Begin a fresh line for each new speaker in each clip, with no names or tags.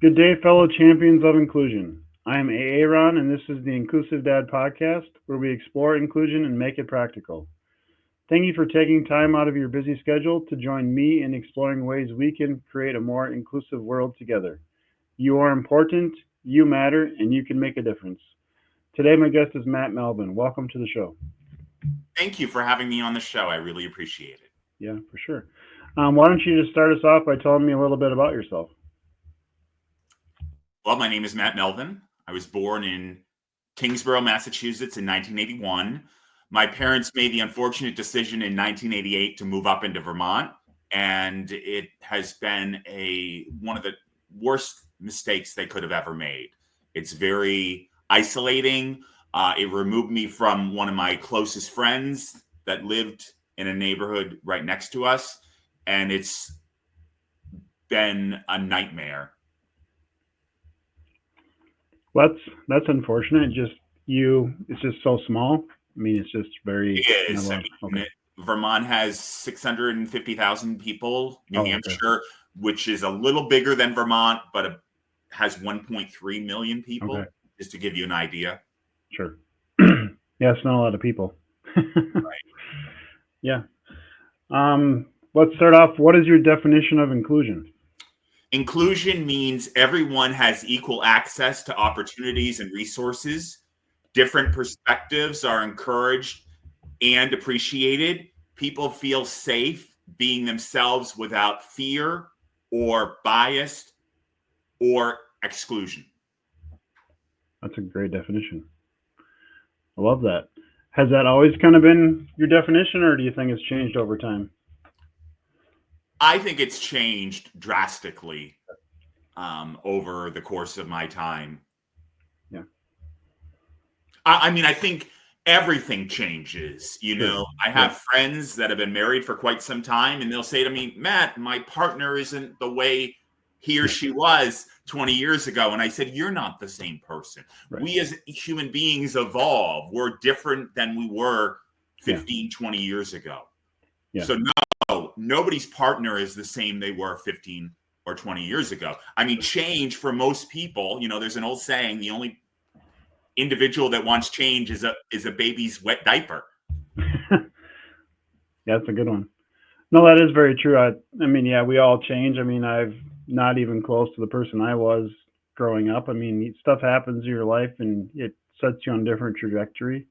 Good day, fellow champions of inclusion. I am Aaron, and this is the Inclusive Dad podcast, where we explore inclusion and make it practical. Thank you for taking time out of your busy schedule to join me in exploring ways we can create a more inclusive world together. You are important, you matter, and you can make a difference. Today, my guest is Matt Melvin. Welcome to the show.
Thank you for having me on the show. I really appreciate it.
Yeah, for sure. Why don't you just start us off by telling me a little bit about yourself?
Well, my name is Matt Melvin. I was born in Kingsborough, Massachusetts in 1981. My parents made the unfortunate decision in 1988 to move up into Vermont, and it has been one of the worst mistakes they could have ever made. It's very isolating. It removed me from one of my closest friends that lived in a neighborhood right next to us, and it's been a nightmare.
That's unfortunate. It's just so small. I mean, it's just very.
It is. Vermont has 650,000 people. New Hampshire, which is a little bigger than Vermont, but it has 1.3 million people. Okay. Just to give you an idea.
Sure. Yeah, it's not a lot of people.
Right.
Yeah. Let's start off. What is your definition of inclusion?
Inclusion means everyone has equal access to opportunities and resources. Different perspectives are encouraged and appreciated. People feel safe being themselves without fear or bias or exclusion.
That's a great definition. I love that. Has that always kind of been your definition, or do you think it's changed over time?
I think it's changed drastically over the course of my time.
Yeah.
I mean, I think everything changes. You know, I have friends that have been married for quite some time, and they'll say to me, Matt, my partner isn't the way he or she was 20 years ago. And I said, you're not the same person. Right. We as human beings evolve. We're different than we were 15, 20 years ago. Yeah. So no, nobody's partner is the same they were 15 or 20 years ago. I mean, change for most people, you know, there's an old saying, the only individual that wants change is a baby's wet diaper.
Yeah, that's a good one. No, that is very true. I mean, yeah, we all change. I mean, I've not even close to the person I was growing up. I mean, stuff happens in your life and it sets you on a different trajectory.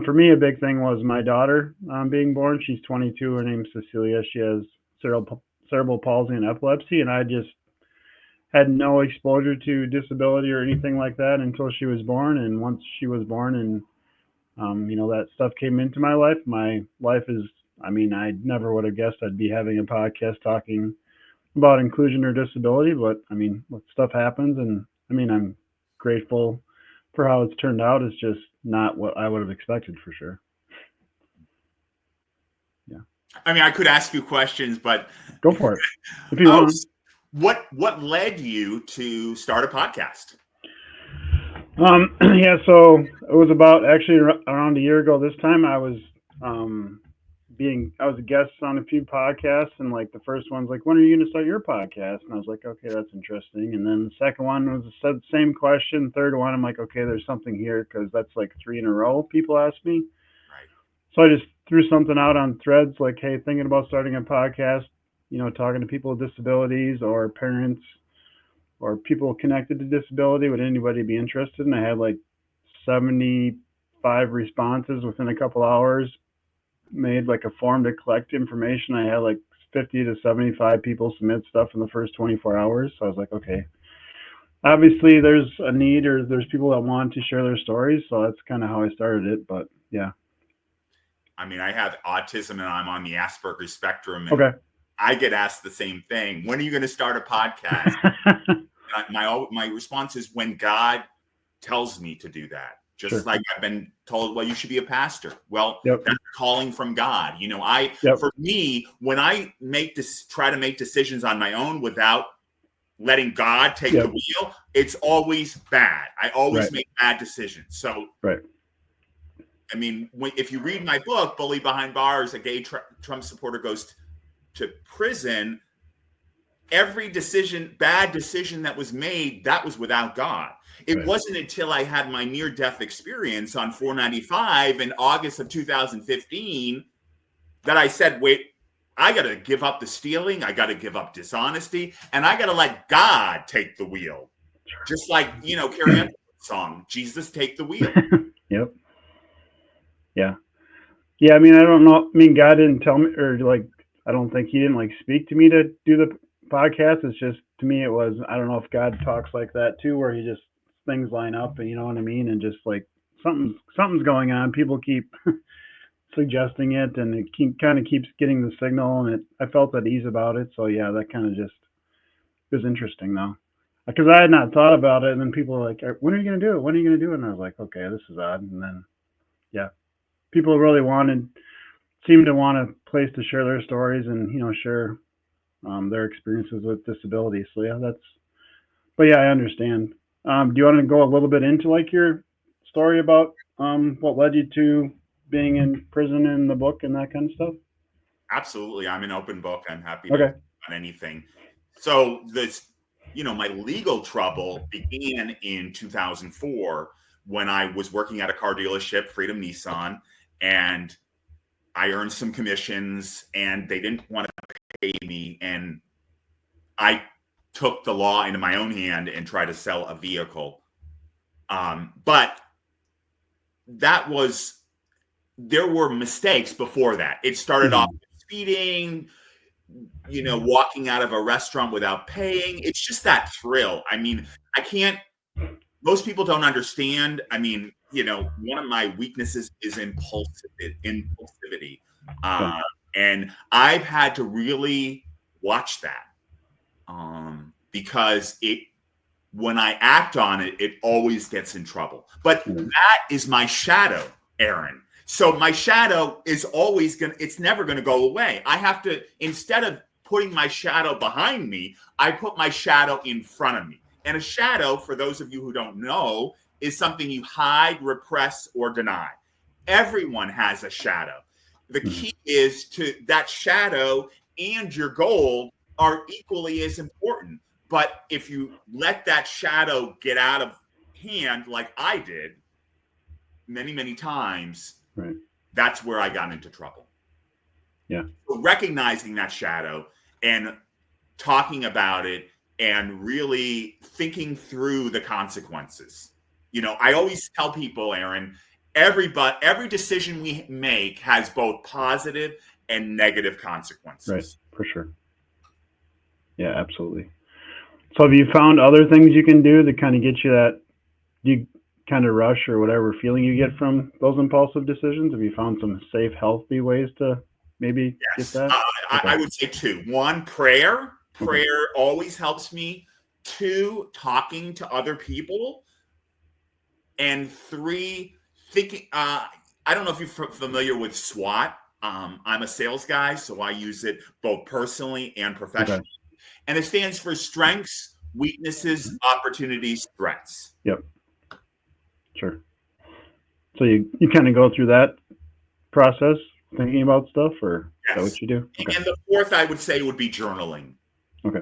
For me, a big thing was my daughter being born. She's 22. Her name's Cecilia. She has cerebral palsy and epilepsy, and I just had no exposure to disability or anything like that until she was born. And once she was born and, that stuff came into my life is, I mean, I never would have guessed I'd be having a podcast talking about inclusion or disability, but I mean, stuff happens, and I mean, I'm grateful for how it's turned out. It's just not what I would have expected for sure. Yeah.
I mean, I could ask you questions, but
go for it if you want.
What led you to start a podcast?
Yeah, so it was about actually around a year ago this time. I was a guest on a few podcasts, and like the first one's like, when are you going to start your podcast? And I was like, okay, that's interesting. And then the second one was the same question. Third one, I'm like, okay, there's something here, because that's like 3 in a row people ask me.
Right.
So I just threw something out on Threads like, hey, thinking about starting a podcast, you know, talking to people with disabilities or parents or people connected to disability. Would anybody be interested? And I had like 75 responses within a couple hours. Made like a form to collect information. I had like 50 to 75 people submit stuff in the first 24 hours. So I was like, okay, obviously there's a need, or there's people that want to share their stories. So that's kind of how I started it. But yeah.
I mean, I have autism and I'm on the Asperger's spectrum. And
okay.
I get asked the same thing. When are you going to start a podcast? My response is when God tells me to do that. Just sure. Like I've been told, well, you should be a pastor. Well, that's a calling from God. You know, for me, when I try to make decisions on my own without letting God take the wheel, it's always bad. I always make bad decisions. So, I mean, if you read my book, Bullied Behind Bars, a gay Trump supporter goes to prison. every bad decision that was made, that was without God. It wasn't until I had my near-death experience on 495 in August of 2015 that I said, wait, I got to give up the stealing. I got to give up dishonesty. And I got to let God take the wheel. Just like, Carrie Underwood's song, Jesus, take the wheel.
Yep. Yeah. Yeah. I mean, I don't know. I mean, God didn't tell me, or like, I don't think he didn't like speak to me to do the podcast. It's just, to me, it was, I don't know if God talks like that too, where he just, things line up, and you know what I mean? And just like something's going on. People keep suggesting it, and it kind of keeps getting the signal, and I felt at ease about it. So yeah, that kind of just, it was interesting though, because I had not thought about it, and then people were like, when are you going to do it? When are you going to do it? And I was like, okay, this is odd. And then, yeah, people really seemed to want a place to share their stories and, share their experiences with disability. So yeah, but yeah, I understand. Do you want to go a little bit into like your story about what led you to being in prison in the book and that kind of stuff?
Absolutely. I'm an open book. I'm happy to talk about anything. So my legal trouble began in 2004 when I was working at a car dealership, Freedom Nissan, and I earned some commissions and they didn't want to pay me. And I took the law into my own hand and tried to sell a vehicle. But there were mistakes before that. It started off with speeding, walking out of a restaurant without paying. It's just that thrill. I mean, most people don't understand. I mean, one of my weaknesses is impulsivity. And I've had to really watch that because when I act on it, it always gets in trouble. But that is my shadow, Aaron. So my shadow is always it's never going to go away. I have to, instead of putting my shadow behind me, I put my shadow in front of me. And a shadow, for those of you who don't know, is something you hide, repress, or deny. Everyone has a shadow. The key is to that shadow and your goal are equally as important. But if you let that shadow get out of hand, like I did many, many times, that's where I got into trouble.
Yeah.
So recognizing that shadow and talking about it and really thinking through the consequences. I always tell people, Aaron, every decision we make has both positive and negative consequences.
Right, for sure. Yeah, absolutely. So have you found other things you can do to kind of get you that, you kind of rush or whatever feeling you get from those impulsive decisions? Have you found some safe, healthy ways to maybe get that?
I would say two. One, prayer. Prayer always helps me. Two, talking to other people. And three, thinking. I don't know if you're familiar with SWOT. I'm a sales guy, so I use it both personally and professionally. And it stands for strengths, weaknesses, opportunities, threats.
Yep. Sure. So you kind of go through that process thinking about stuff, or is that what you do?
Okay. And the fourth, I would say, would be journaling.
Okay.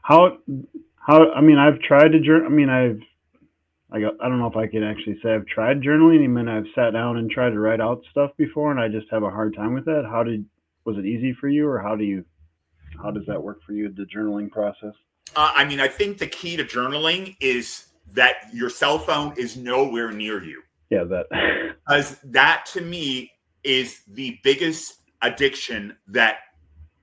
How? I mean, I've tried to journal. I mean, I don't know if I can actually say I've tried journaling. I mean, I've sat down and tried to write out stuff before, and I just have a hard time with that. Was it easy for you, or how does that work for you, the journaling process?
I mean, I think the key to journaling is that your cell phone is nowhere near you.
Yeah, that.
Because that, to me, is the biggest addiction that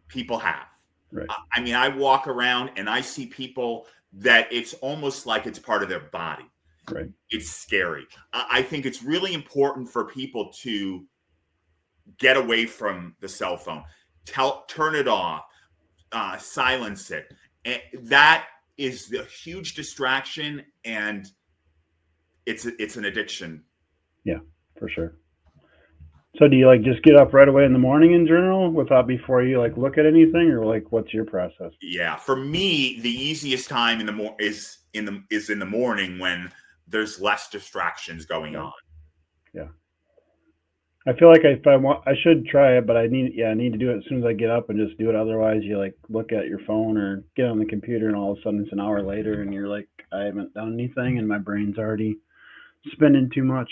people have.
Right.
I mean, I walk around and I see people that it's almost like it's part of their body.
Right.
It's scary. I think it's really important for people to get away from the cell phone. Turn it off. Silence it. And that is the huge distraction, and it's an addiction.
Yeah, for sure. So do you just get up right away in the morning and journal before you look at anything, or what's your process?
Yeah, for me, the easiest time is in the morning when there's less distractions going on.
Yeah. I feel like if I want, I should try it, but I need to do it as soon as I get up and just do it. Otherwise, you like look at your phone or get on the computer, and all of a sudden it's an hour later, and you're like, I haven't done anything, and my brain's already spending too much.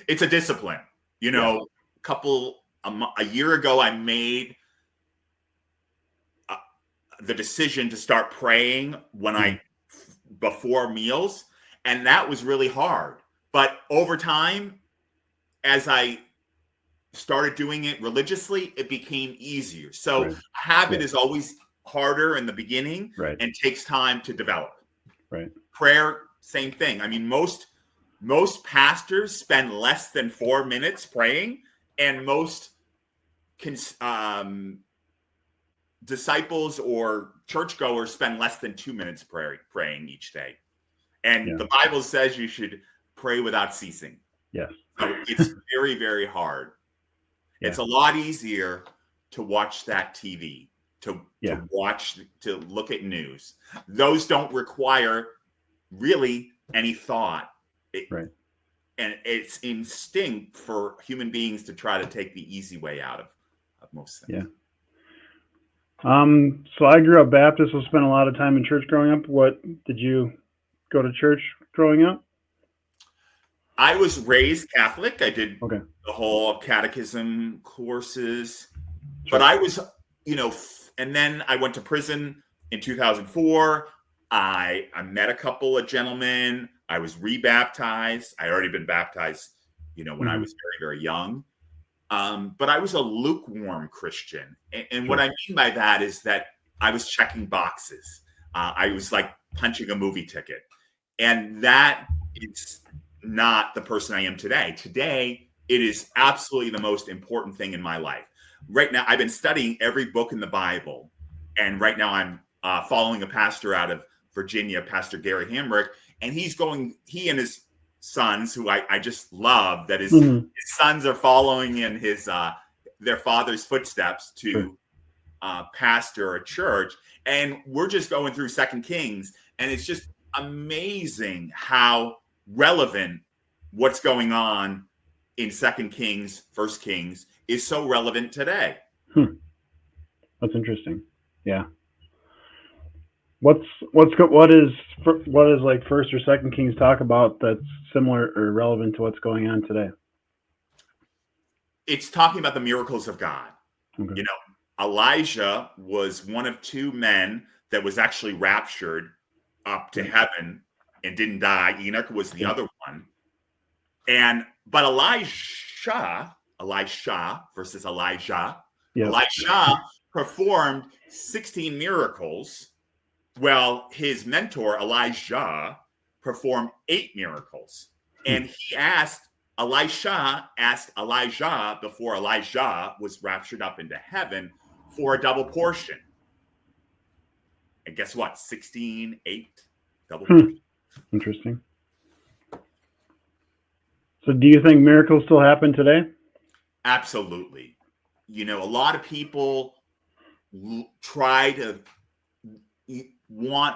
It's a discipline.
Yeah.
A year ago, I made the decision to start praying before meals, and that was really hard. But over time, as I started doing it religiously, it became easier. So
Right.
habit
Yeah.
is always harder in the beginning
Right.
and takes time to develop.
Right.
Prayer, same thing. I mean, most pastors spend less than 4 minutes praying, and most disciples or churchgoers spend less than 2 minutes praying each day. And
Yeah.
the Bible says you should pray without ceasing.
Yes.
So it's very, very hard.
Yeah.
It's a lot easier to watch that TV, to look at news. Those don't require really any thought.
Right.
And it's instinct for human beings to try to take the easy way out of most things.
Yeah. So I grew up Baptist, so spent a lot of time in church growing up. What did you go to church growing up?
I was raised Catholic. I did
Okay.
the whole catechism courses,
Sure.
but I was, and then I went to prison in 2004. I met a couple of gentlemen. I was rebaptized. I had already been baptized, when I was very, very young. But I was a lukewarm Christian. And what I mean by that is that I was checking boxes. I was like punching a movie ticket. And that is not the person I am today. Today, it is absolutely the most important thing in my life. Right now, I've been studying every book in the Bible. And right now I'm following a pastor out of Virginia, Pastor Gary Hamrick. And he and his sons, who I just love, that his sons are following in their father's footsteps to pastor a church. And we're just going through 2 Kings, and it's just amazing how relevant what's going on in 2 Kings, 1 Kings is so relevant today.
That's interesting. Yeah. What is like 1st or 2nd Kings talk about that's similar or relevant to what's going on today?
It's talking about the miracles of God.
Okay.
Elijah was one of 2 men that was actually raptured up to heaven and didn't die. Enoch was the other one. But Elisha versus Elijah. Yep. Elisha performed 16 miracles. Well, his mentor, Elijah, performed 8 miracles. And Elisha asked Elijah, before Elijah was raptured up into heaven, for a double portion. And guess what? 16, 8, double portion.
Interesting. So do you think miracles still happen today?
Absolutely. A lot of people try to want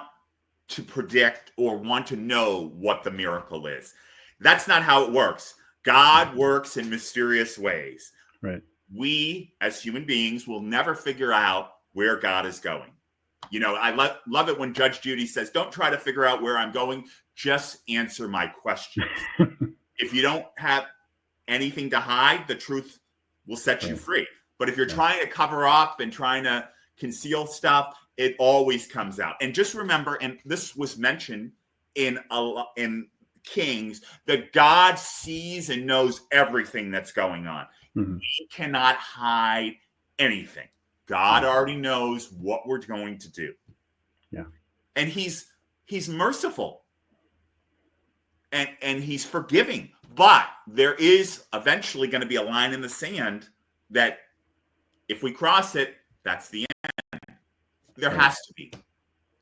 to predict or want to know what the miracle is. That's not how it works. God works in mysterious ways.
Right.
We, as human beings, will never figure out where God is going. I love it when Judge Judy says, don't try to figure out where I'm going. Just answer my questions. If you don't have anything to hide, the truth will set you free. But if you're trying to cover up and trying to conceal stuff, it always comes out. And just remember, and this was mentioned in Kings, that God sees and knows everything that's going on. He cannot hide anything. God already knows what we're going to do.
Yeah.
And he's merciful. And he's forgiving. But there is eventually going to be a line in the sand that if we cross it, that's the end. There has to be.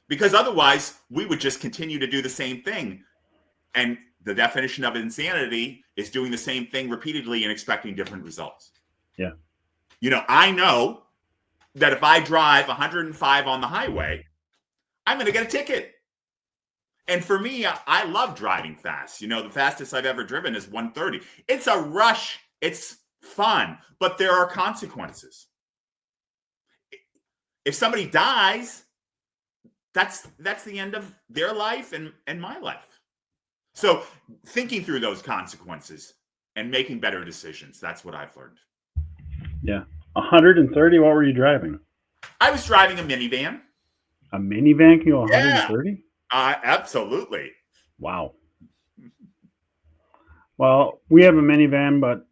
Because otherwise, we would just continue to do the same thing. And the definition of insanity is doing the same thing repeatedly and expecting different results.
Yeah.
I know that if I drive 105 on the highway, I'm going to get a ticket. And for me, I love driving fast. The fastest I've ever driven is 130. It's a rush. It's fun, but there are consequences. If somebody dies, that's the end of their life and my life. So thinking through those consequences and making better decisions, that's what I've learned.
Yeah. 130, what were you driving?
I was driving a minivan.
A minivan can go 130?
Absolutely.
Wow. Well, we have a minivan, but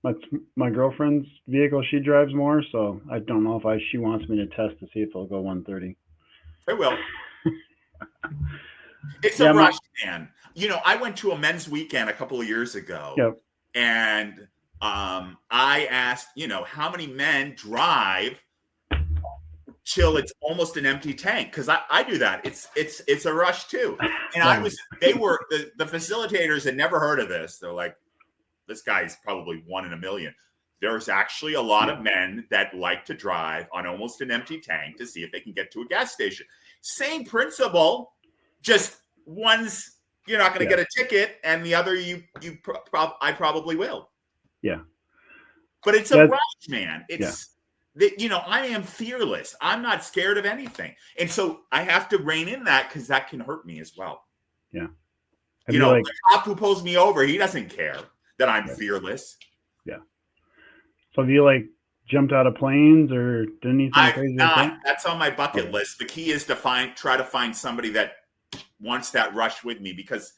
that's my girlfriend's vehicle. She drives more, so I don't know if she wants me to test to see if it'll go 130.
It will. It's
Yeah,
a rush, man. I went to a men's weekend a couple of years ago,
Yep.
and I asked, how many men drive till it's almost an empty tank? Because I do that. It's a rush too. And
Right.
the facilitators had never heard of this. They're like, this guy's probably one in a million. There's actually a lot of men that like to drive on almost an empty tank to see if they can get to a gas station. Same principle, just one's you're not going to get a ticket, and the other I probably will.
Yeah.
But it's a rush, man. It's I am fearless. I'm not scared of anything, and so I have to rein in that because that can hurt me as well.
Yeah.
The cop who pulls me over, he doesn't care that I'm fearless.
Yeah. So have you jumped out of planes or did anything crazy like that?
That's on my bucket list. The key is to try to find somebody that wants that rush with me, because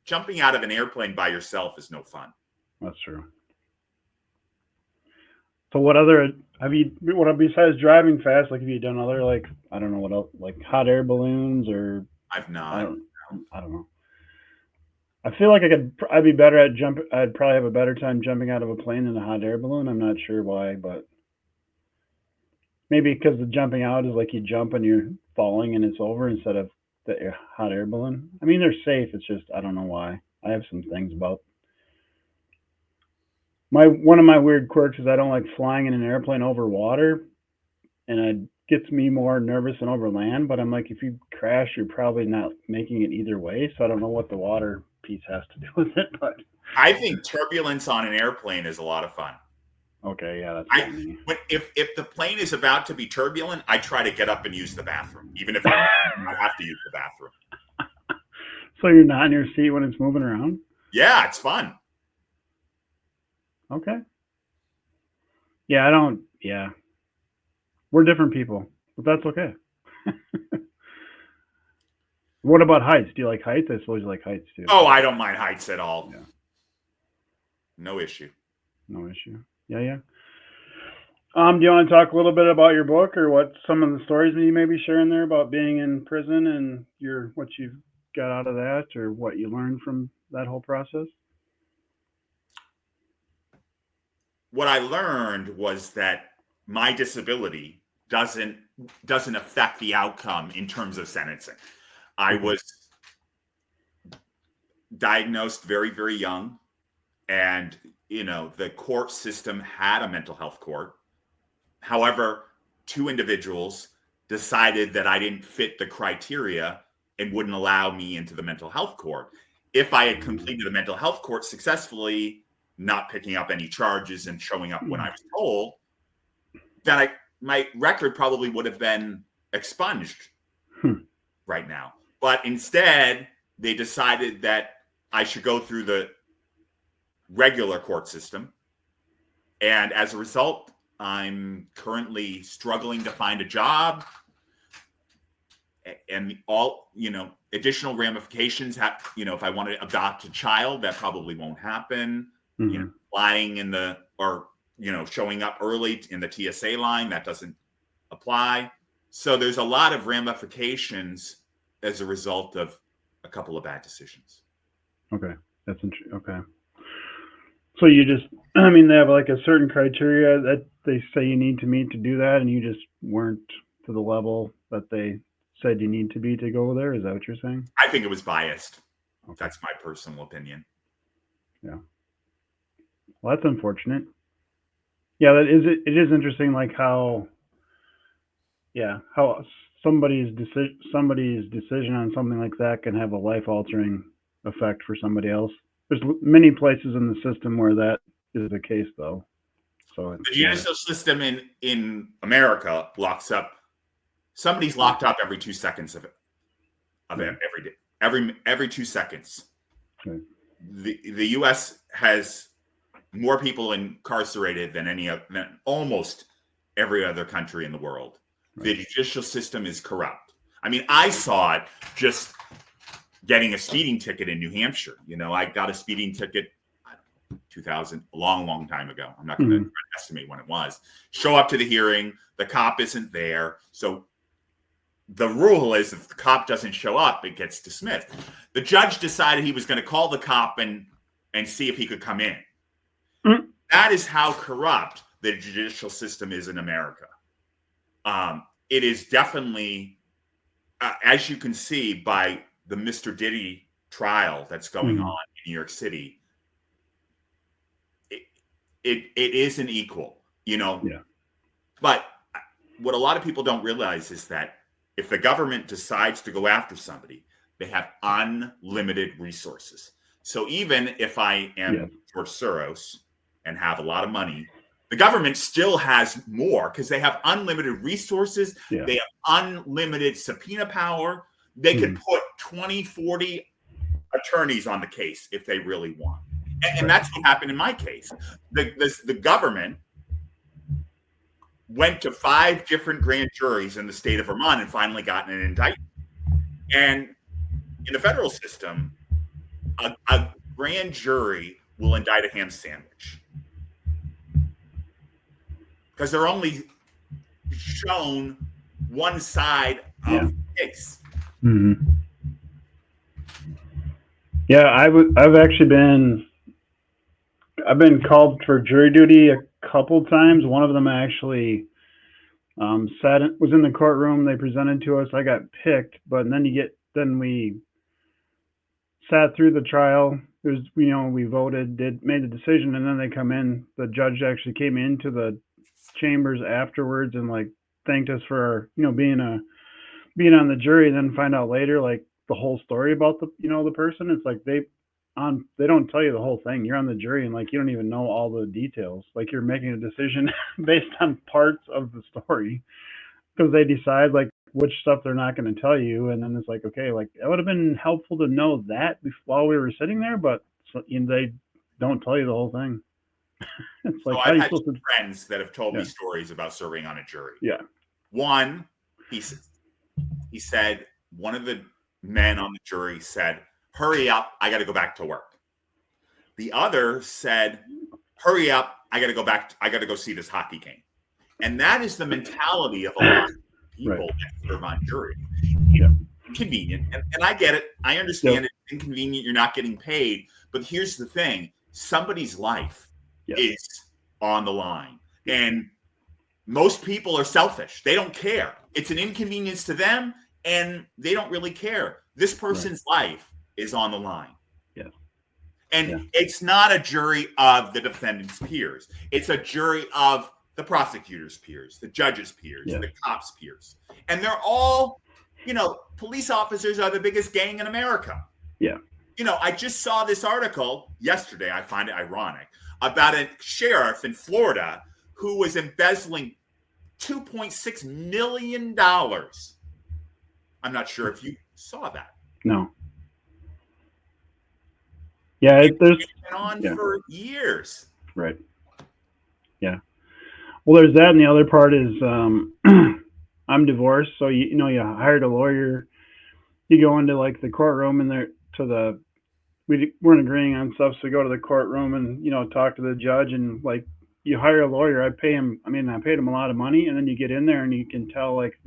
jumping out of an airplane by yourself is no fun.
That's true. So what besides driving fast, have you done other I don't know what else, hot air balloons or?
I've not.
I don't know. I feel like I'd be better at I'd probably have a better time jumping out of a plane than a hot air balloon. I'm not sure why, but maybe because the jumping out is you jump and you're falling and it's over, instead of the hot air balloon. I mean, they're safe. It's just, I don't know why. I have some things about one of my weird quirks is I don't like flying in an airplane over water, and it gets me more nervous than over land. But I'm if you crash, you're probably not making it either way. So I don't know what the water piece has to do with it. But
I think turbulence on an airplane is a lot of fun.
Okay, yeah, that's funny.
If the plane is about to be turbulent, I try to get up and use the bathroom, even if I have to use the bathroom.
So you're not in your seat when it's moving around?
Yeah, it's fun.
Okay. Yeah, we're different people, but that's okay. What about heights? Do you like heights? I suppose you like heights too.
Oh, I don't mind heights at all.
Yeah.
No issue.
No issue. Yeah. Do you want to talk a little bit about your book, or what some of the stories that you may be sharing there about being in prison and what you've got out of that, or what you learned from that whole process?
What I learned was that my disability doesn't affect the outcome in terms of sentencing. I was diagnosed very, very young, and the court system had a mental health court. However, 2 individuals decided that I didn't fit the criteria and wouldn't allow me into the mental health court. If I had completed the mental health court successfully, not picking up any charges and showing up when I was told, then my record probably would have been expunged right now. But instead, they decided that I should go through the regular court system. And as a result, I'm currently struggling to find a job. And all, additional ramifications if I want to adopt a child, that probably won't happen. Lying showing up early in the TSA line, that doesn't apply. So there's a lot of ramifications as a result of a couple of bad decisions.
Okay, that's interesting. Okay. So they have a certain criteria that they say you need to meet to do that, and you just weren't to the level that they said you need to be to go there? Is that what you're saying?
I think it was biased. Okay. That's my personal opinion.
Yeah. Well, that's unfortunate. Yeah, it is interesting, how somebody's decision on something like that can have a life-altering effect for somebody else. There's many places in the system where that is the case though. So
the judicial system in America locks up. Somebody's locked up every 2 seconds of every day, every 2 seconds.
Okay.
The U.S. has more people incarcerated than almost every other country in the world. Right. The judicial system is corrupt. I mean, I saw it just getting a speeding ticket in New Hampshire. You know, I got a speeding ticket, I don't know, 2000, a long time ago. I'm not going to estimate when it was. Show up to the hearing, the cop isn't there. So the rule is if the cop doesn't show up, it gets dismissed. The judge decided he was going to call the cop and see if he could come in. That is how corrupt the judicial system is in America. It is definitely, as you can see by the Mr. Diddy trial that's going on in New York City, it isn't equal, you know.
Yeah.
But what a lot of people don't realize is that if the government decides to go after somebody, they have unlimited resources. So even if I am George Soros and have a lot of money, the government still has more because they have unlimited resources. Yeah. They have unlimited subpoena power. They could put 20, 40 attorneys on the case if they really want. And that's what happened in my case. The government went to 5 different grand juries in the state of Vermont and finally gotten an indictment. And in the federal system, a grand jury will indict a ham sandwich because they're only shown one side of the case.
Mm-hmm. Yeah, I've actually I've been called for jury duty a couple times. One of them actually was in the courtroom. They presented to us. I got picked, but then we sat through the trial. It was, we voted, made the decision, and then they come in. The judge actually came into the chambers afterwards and like thanked us for being on the jury. And then find out later like the whole story about the person. It's like they don't tell you the whole thing. You're on the jury and like you don't even know all the details. Like you're making a decision based on parts of the story because they decide like which stuff they're not going to tell you. And then it's like, okay, like it would have been helpful to know that while we were sitting there, but they don't tell you the whole thing. It's like,
I've had two friends that have told me stories about serving on a jury.
Yeah.
One, he said one of the men on the jury said, "Hurry up, I got to go back to work." The other said, "Hurry up, I got to go back. I got to go see this hockey game." And that is the mentality of a lot of people that serve on jury. It's inconvenient, and I get it. I understand it's inconvenient. You're not getting paid, but here's the thing: somebody's life is on the line, and most people are selfish. They don't care. It's an inconvenience to them, and they don't really care. This person's life is on the line. And it's not a jury of the defendant's peers. It's a jury of the prosecutor's peers, the judge's peers, the cops' peers. And they're all, police officers are the biggest gang in America.
Yeah.
I just saw this article yesterday. I find it ironic about a sheriff in Florida who was embezzling $2.6 million. I'm not sure if you saw that.
No. Yeah,
it's been on for years.
Right. Yeah. Well, there's that, and the other part is I'm divorced, so you hired a lawyer. You go into like the courtroom, and we weren't agreeing on stuff, so go to the courtroom and talk to the judge, and like you hire a lawyer. I paid him a lot of money, and then you get in there and you can tell like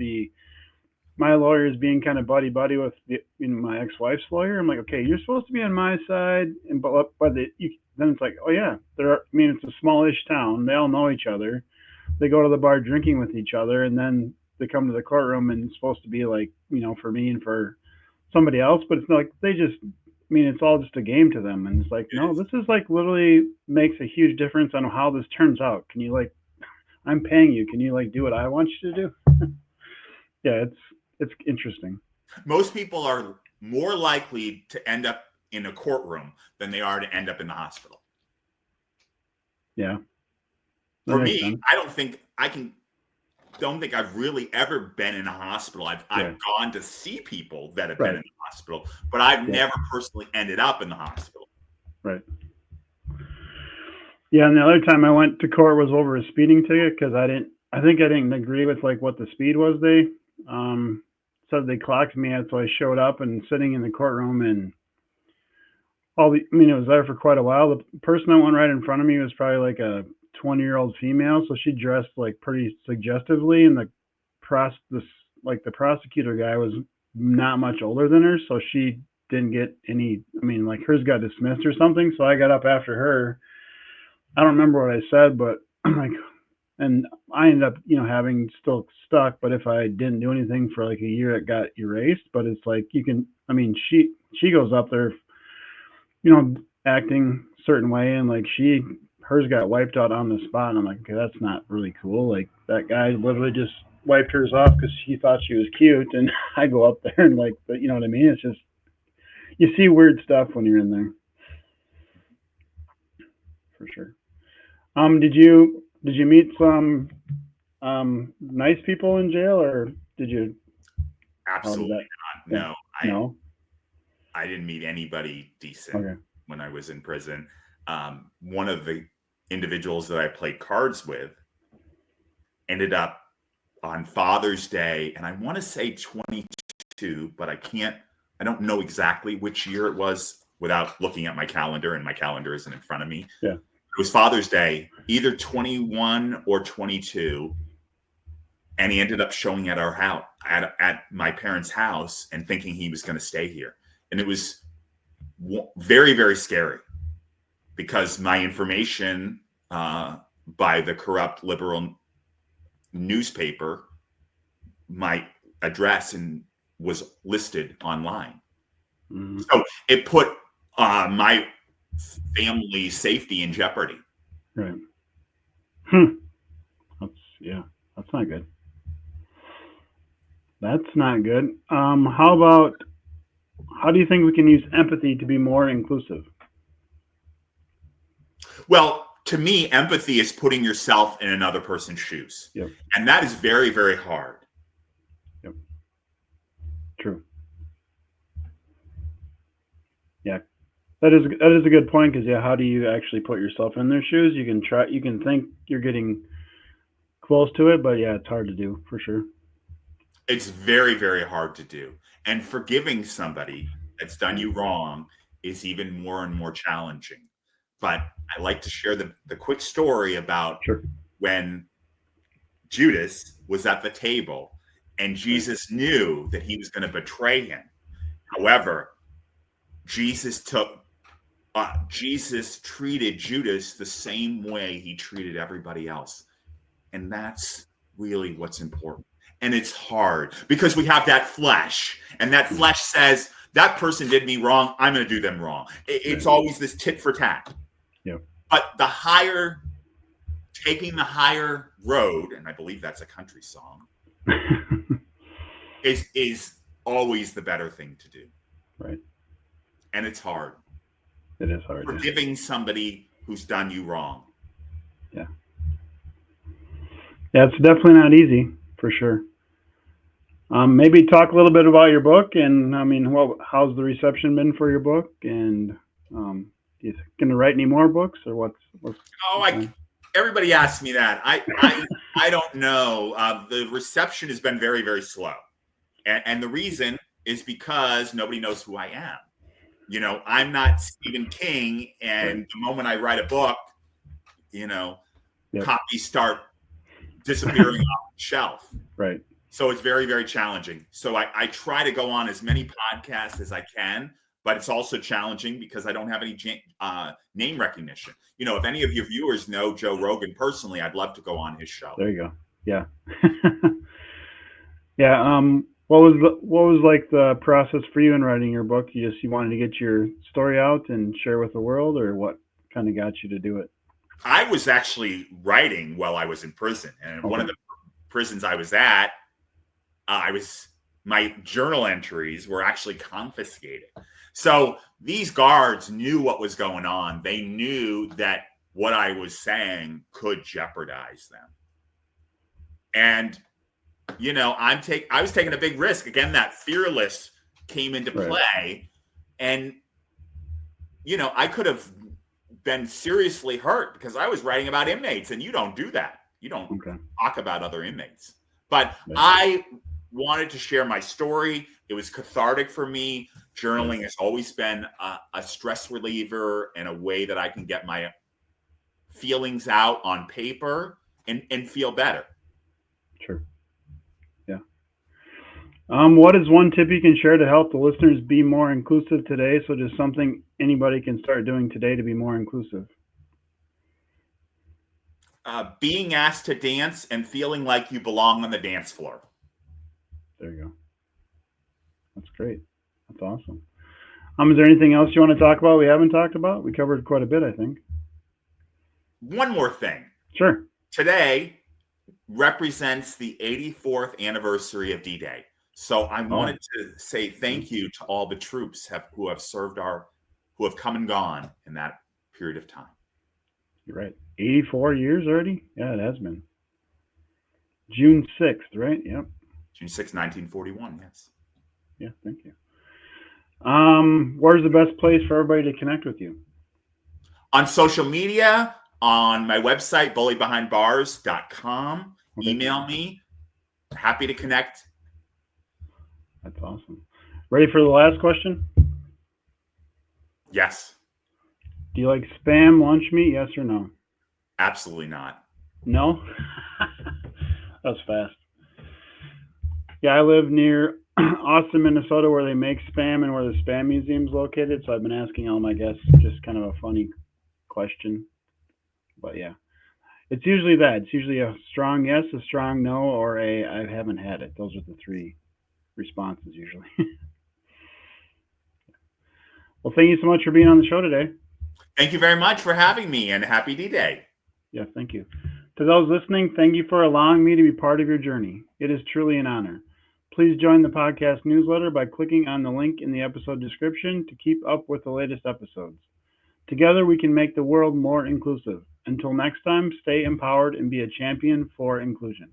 my lawyer is being kind of buddy with my ex-wife's lawyer. I'm like, okay, you're supposed to be on my side, and then it's like, oh yeah, it's a smallish town. They all know each other. They go to the bar drinking with each other, and then they come to the courtroom, and it's supposed to be like for me and for somebody else, but it's like it's all just a game to them, and it's like, no, this is like literally makes a huge difference on how this turns out. Can you I'm paying you? Can you do what I want you to do? Yeah, it's interesting.
Most people are more likely to end up in a courtroom than they are to end up in the hospital.
Yeah. That
For
makes
me,
sense.
I don't think I've really ever been in a hospital. I've gone to see people that have been in the hospital, but I've never personally ended up in the hospital.
Right. Yeah, and the other time I went to court was over a speeding ticket because I think I didn't agree with like what the speed was. They said they clocked me at, so I showed up and sitting in the courtroom and it was there for quite a while. The person that went right in front of me was probably like a 20-year-old female, so she dressed like pretty suggestively, and the prosecutor guy was not much older than her, so she didn't get any. I mean, like hers got dismissed or something. So I got up after her. I don't remember what I said, but I'm like, and I ended up, having still stuck. But if I didn't do anything for like a year, it got erased. But it's like you can. I mean, she goes up there, acting a certain way, and like hers got wiped out on the spot. And I'm like, okay, that's not really cool. Like that guy literally just wiped hers off because he thought she was cute, and I go up there and like, but you know what I mean? It's just you see weird stuff when you're in there, for sure. Did you meet some nice people in jail, or did you?
Absolutely not. No,
No.
I didn't meet anybody decent when I was in prison. One of the individuals that I played cards with ended up on Father's Day, and I want to say 22, but I don't know exactly which year it was without looking at my calendar, and my calendar isn't in front of me.
Yeah.
It was Father's Day, either 21 or 22, and he ended up showing at our house, at my parents' house, and thinking he was going to stay here. And it was very, very scary because my information by the corrupt liberal newspaper, my address was listed online. Mm-hmm. So it put my family's safety in jeopardy.
Right. That's not good. That's not good. How do you think we can use empathy to be more inclusive?
Well, to me, empathy is putting yourself in another person's shoes.
Yep.
And that is very, very hard.
Yep. True. Yeah. That is a good point, because how do you actually put yourself in their shoes? You can think you're getting close to it, but it's hard to do, for sure.
It's very, very hard to do. And forgiving somebody that's done you wrong is even more and more challenging. But I like to share the quick story about when Judas was at the table and Jesus knew that he was going to betray him. However, Jesus treated Judas the same way he treated everybody else. And that's really what's important. And it's hard because we have that flesh, and that flesh says that person did me wrong, I'm going to do them wrong. It's always this tit for tat.
Yep.
But taking the higher road, and I believe that's a country song, is always the better thing to do.
Right.
And it's hard.
It is hard.
Forgiving somebody who's done you wrong.
Yeah. Yeah, it's definitely not easy, for sure. Maybe talk a little bit about your book, and I mean, how's the reception been for your book? And you going to write any more books, or what's?
Everybody asks me that. I don't know. The reception has been very, very slow, and the reason is because nobody knows who I am. I'm not Stephen King, and the moment I write a book, copies start disappearing off the shelf.
Right.
So it's very, very challenging. So I try to go on as many podcasts as I can, but it's also challenging because I don't have any name recognition. If any of your viewers know Joe Rogan personally, I'd love to go on his show.
There you go. Yeah. Yeah. What was like the process for you in writing your book? You wanted to get your story out and share with the world, or what kind of got you to do it?
I was actually writing while I was in prison, and one of the prisons I was at, my journal entries were actually confiscated. So these guards knew what was going on. They knew that what I was saying could jeopardize them. And, you know, I was taking a big risk. Again, that fearless came into play. And, you know, I could have been seriously hurt because I was writing about inmates, and you don't do that. You don't talk about other inmates. But I wanted to share my story. It was cathartic for me. Journaling has always been a stress reliever and a way that I can get my feelings out on paper and feel better.
Sure. Yeah. What is one tip you can share to help the listeners be more inclusive today? So just something anybody can start doing today to be more inclusive.
Being asked to dance and feeling like you belong on the dance floor.
There you go. That's great. That's awesome. Is there anything else you want to talk about we haven't talked about? We covered quite a bit, I think.
One more thing.
Sure.
Today represents the 84th anniversary of D-Day. So I wanted to say thank you to all the troops who have served who have come and gone in that period of time.
You're right. 84 years already? Yeah, it has been. June 6th, right? Yep.
June 6th, 1941, yes.
Yeah, thank you. Where's the best place for everybody to connect with you?
On social media, on my website, bulliedbehindbars.com. Okay. Email me. Happy to connect.
That's awesome. Ready for the last question?
Yes.
Do you like Spam lunch meat? Yes or no?
Absolutely not.
No? That was fast. Yeah, I live near Austin, Minnesota, where they make Spam and where the Spam Museum is located. So I've been asking all my guests just kind of a funny question. But yeah, it's usually that. It's usually a strong yes, a strong no, or a I haven't had it. Those are the three responses usually. Well, thank you so much for being on the show today.
Thank you very much for having me, and happy D-Day.
Yeah, thank you. To those listening, thank you for allowing me to be part of your journey. It is truly an honor. Please join the podcast newsletter by clicking on the link in the episode description to keep up with the latest episodes. Together, we can make the world more inclusive. Until next time, stay empowered and be a champion for inclusion.